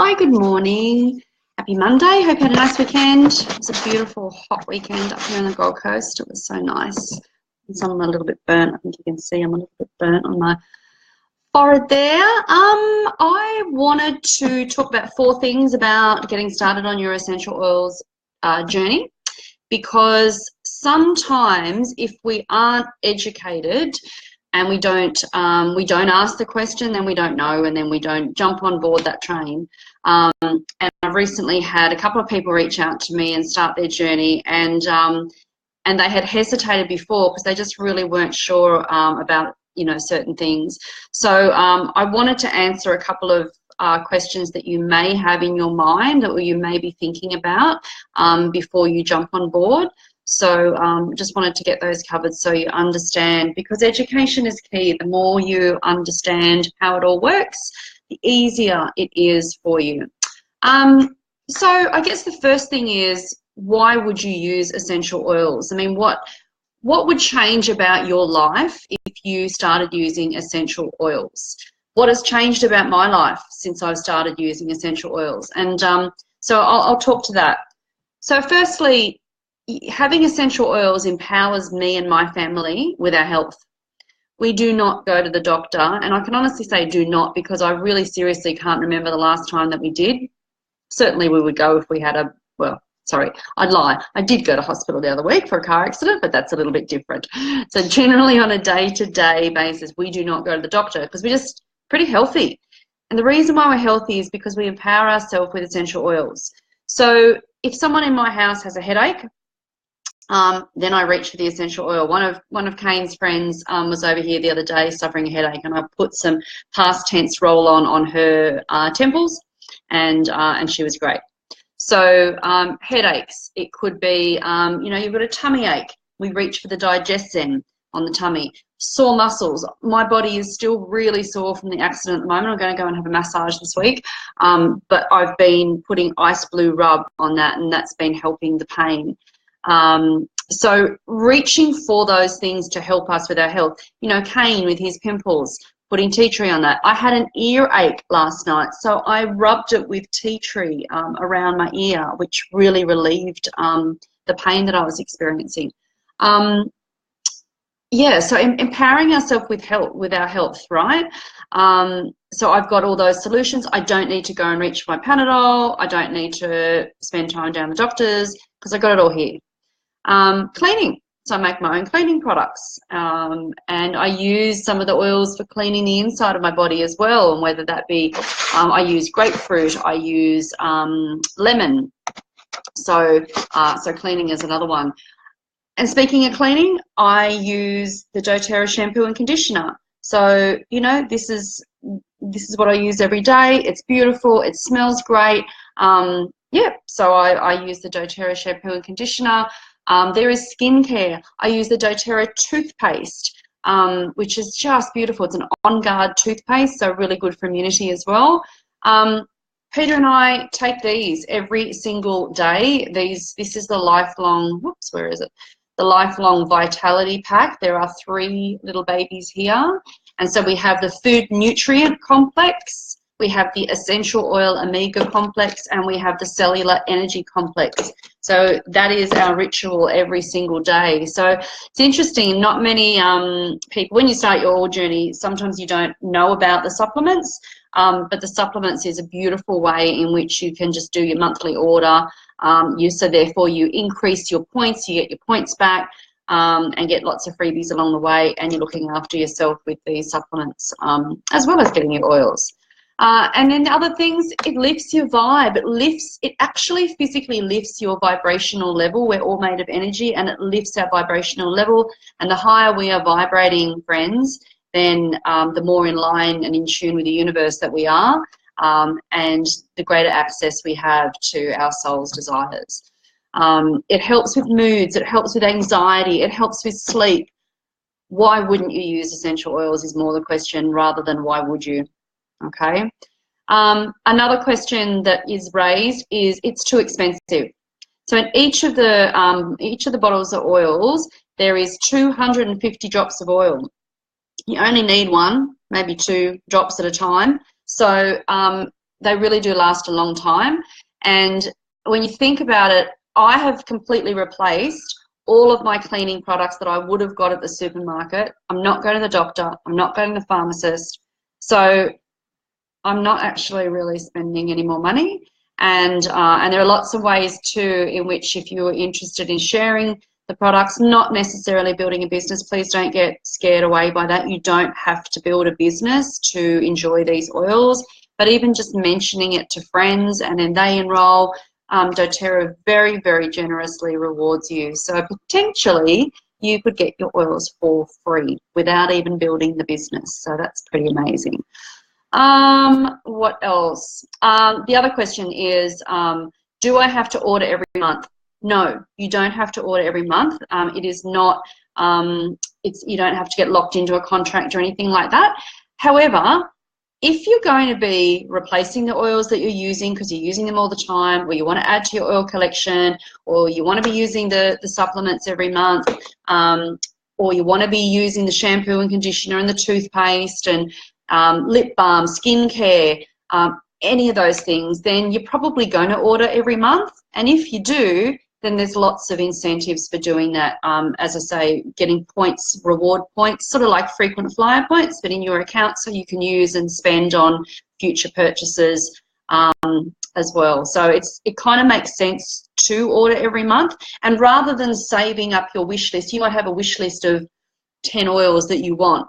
Hi, good morning. Happy Monday. Hope you had a nice weekend. It was a beautiful hot weekend up here on the Gold Coast. It was so nice. And I'm a little bit burnt. I think you can see I'm a little bit burnt on my forehead there. I wanted to talk about 4 things about getting started on your essential oils journey, because sometimes if we aren't educated and we don't ask the question, then we don't know, and then we don't jump on board that train. And I've recently had a couple of people reach out to me and start their journey, and they had hesitated before because they just really weren't sure about certain things. So I wanted to answer a couple of questions that you may have in your mind or you may be thinking about before you jump on board. So just wanted to get those covered so you understand, because education is key. The more you understand how it all works, the easier it is for you. So I guess the first thing is, why would you use essential oils? I mean, what would change about your life if you started using essential oils? What has changed about my life since I've started using essential oils? And so I'll talk to that. So firstly, having essential oils empowers me and my family with our health. We do not go to the doctor, and I can honestly say do not, because I really seriously can't remember the last time that we did. Certainly we would go if we had I'd lie. I did go to hospital the other week for a car accident, but that's a little bit different. So generally on a day-to-day basis, we do not go to the doctor because we're just pretty healthy. And the reason why we're healthy is because we empower ourselves with essential oils. So if someone in my house has a headache, then I reach for the essential oil. One of Kane's friends was over here the other day suffering a headache, and I put some past tense roll-on her temples, and she was great. So headaches, it could be, you've got a tummy ache. We reach for the Digestion on the tummy. Sore muscles. My body is still really sore from the accident at the moment. I'm going to go and have a massage this week, but I've been putting ice blue rub on that, and that's been helping the pain. So reaching for those things to help us with our health. Kane with his pimples, putting tea tree on that. I had an earache last night, so I rubbed it with tea tree around my ear, which really relieved the pain that I was experiencing. So empowering ourselves with our health, right? So I've got all those solutions. I don't need to go and reach for my Panadol. I don't need to spend time down the doctors because I got it all here. Cleaning. So I make my own cleaning products, and I use some of the oils for cleaning the inside of my body as well, and whether that be, I use grapefruit, I use lemon. So cleaning is another one. And speaking of cleaning, I use the doTERRA shampoo and conditioner. So, this is what I use every day. It's beautiful. It smells great. So I use the doTERRA shampoo and conditioner. There is skincare. I use the doTERRA toothpaste, which is just beautiful. It's an On Guard toothpaste, so really good for immunity as well. Peter and I take these every single day. This is the lifelong, the lifelong vitality pack. There are 3 little babies here. And so we have the food nutrient complex, we have the essential oil omega complex, and we have the cellular energy complex. So that is our ritual every single day. So it's interesting, not many people, when you start your oil journey, sometimes you don't know about the supplements, but the supplements is a beautiful way in which you can just do your monthly order. So therefore you increase your points, you get your points back, and get lots of freebies along the way, and you're looking after yourself with these supplements, as well as getting your oils. And then the other things, it lifts your vibe. It actually physically lifts your vibrational level. We're all made of energy, and it lifts our vibrational level. And the higher we are vibrating, friends, then the more in line and in tune with the universe that we are, and the greater access we have to our soul's desires. It helps with moods. It helps with anxiety. It helps with sleep. Why wouldn't you use essential oils is more the question, rather than why would you? Okay. Another question that is raised is it's too expensive. So in each of the bottles of oils, there is 250 drops of oil. You only need 1, maybe 2 drops at a time. So they really do last a long time. And when you think about it, I have completely replaced all of my cleaning products that I would have got at the supermarket. I'm not going to the doctor. I'm not going to the pharmacist. So I'm not actually really spending any more money. And there are lots of ways too in which, if you're interested in sharing the products, not necessarily building a business, please don't get scared away by that. You don't have to build a business to enjoy these oils, but even just mentioning it to friends and then they enroll, doTERRA very, very generously rewards you. So potentially you could get your oils for free without even building the business. So that's pretty amazing. What else? The other question is, do I have to order every month? No, you don't have to order every month. It is not, you don't have to get locked into a contract or anything like that. However, if you're going to be replacing the oils that you're using because you're using them all the time, or you want to add to your oil collection, or you want to be using the supplements every month, or you want to be using the shampoo and conditioner and the toothpaste and lip balm, skincare, any of those things, then you're probably going to order every month. And if you do, then there's lots of incentives for doing that. As I say, getting points, reward points, sort of like frequent flyer points, but in your account so you can use and spend on future purchases as well. So it kind of makes sense to order every month. And rather than saving up your wish list, you might have a wish list of 10 oils that you want.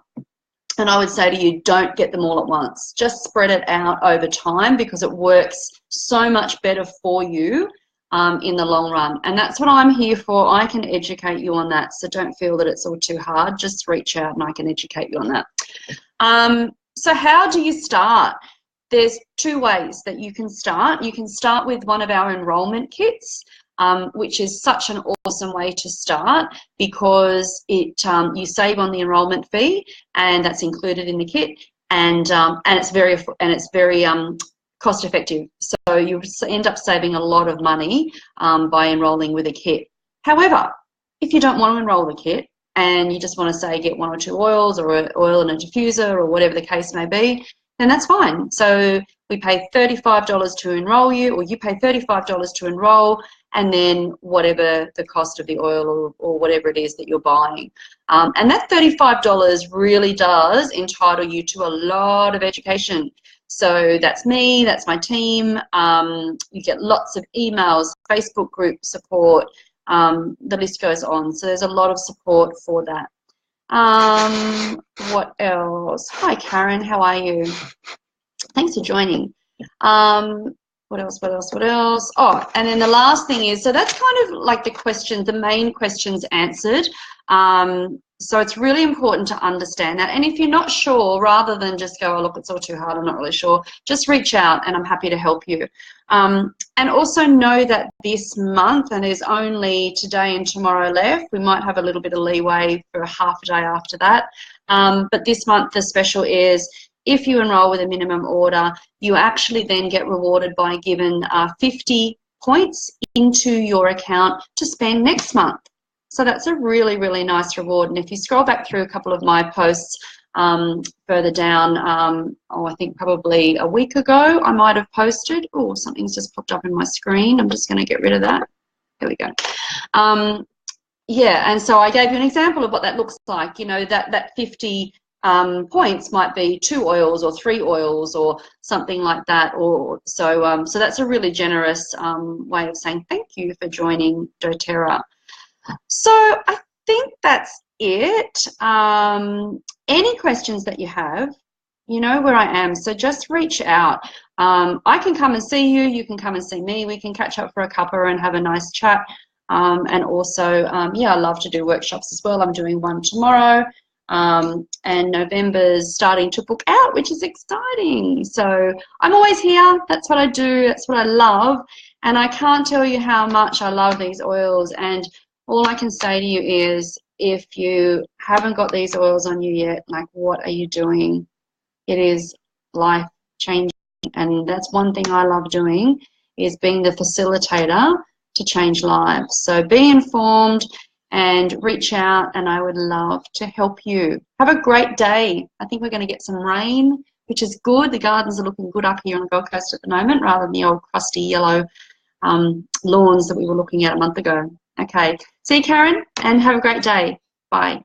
And I would say to you, don't get them all at once. Just spread it out over time because it works so much better for you in the long run. And that's what I'm here for. I can educate you on that. So don't feel that it's all too hard. Just reach out and I can educate you on that. So how do you start? There's two ways that you can start. You can start with one of our enrollment kits, which is such an awesome way to start because you save on the enrollment fee, and that's included in the kit, and it's very cost effective. So you end up saving a lot of money by enrolling with a kit. However, if you don't want to enroll the kit and you just want to say get 1 or 2 oils or an oil and a diffuser or whatever the case may be, then that's fine. So we pay $35 to enroll you, or you pay $35 to enroll, and then whatever the cost of the oil or whatever it is that you're buying. And that $35 really does entitle you to a lot of education. So that's me, that's my team. You get lots of emails, Facebook group support, the list goes on. So there's a lot of support for that. What else? Hi, Karen, how are you? Thanks for joining. What else? Oh, and then the last thing is, so that's kind of like the main questions answered. So it's really important to understand that. And if you're not sure, rather than just go, oh, look, it's all too hard, I'm not really sure, just reach out and I'm happy to help you. And also know that this month, and there's only today and tomorrow left, we might have a little bit of leeway for half a day after that. But this month the special is, if you enroll with a minimum order, you actually then get rewarded by given 50 points into your account to spend next month. So that's a really, really nice reward. And if you scroll back through a couple of my posts further down, I think probably a week ago, I might have posted, oh, something's just popped up in my screen. I'm just going to get rid of that. There we go. Yeah, and so I gave you an example of what that looks like. You know, that 50 points might be 2 oils or 3 oils or something like that. Or so that's a really generous way of saying thank you for joining doTERRA. So I think that's it. Any questions that you have, you know where I am, so just reach out. I can come and see you, you can come and see me, we can catch up for a cuppa and have a nice chat. And also, yeah, I love to do workshops as well. I'm doing one tomorrow, and November's starting to book out, which is exciting. So I'm always here. That's what I do. That's what I love. And I can't tell you how much I love these oils. And all I can say to you is, if you haven't got these oils on you yet, like, what are you doing? It is life-changing. And that's one thing I love doing, is being the facilitator to change lives. So be informed and reach out, and I would love to help you. Have a great day. I think we're going to get some rain, which is good. The gardens are looking good up here on the Gold Coast at the moment, rather than the old crusty yellow lawns that we were looking at a month ago. Okay, see you, Karen, and have a great day. Bye.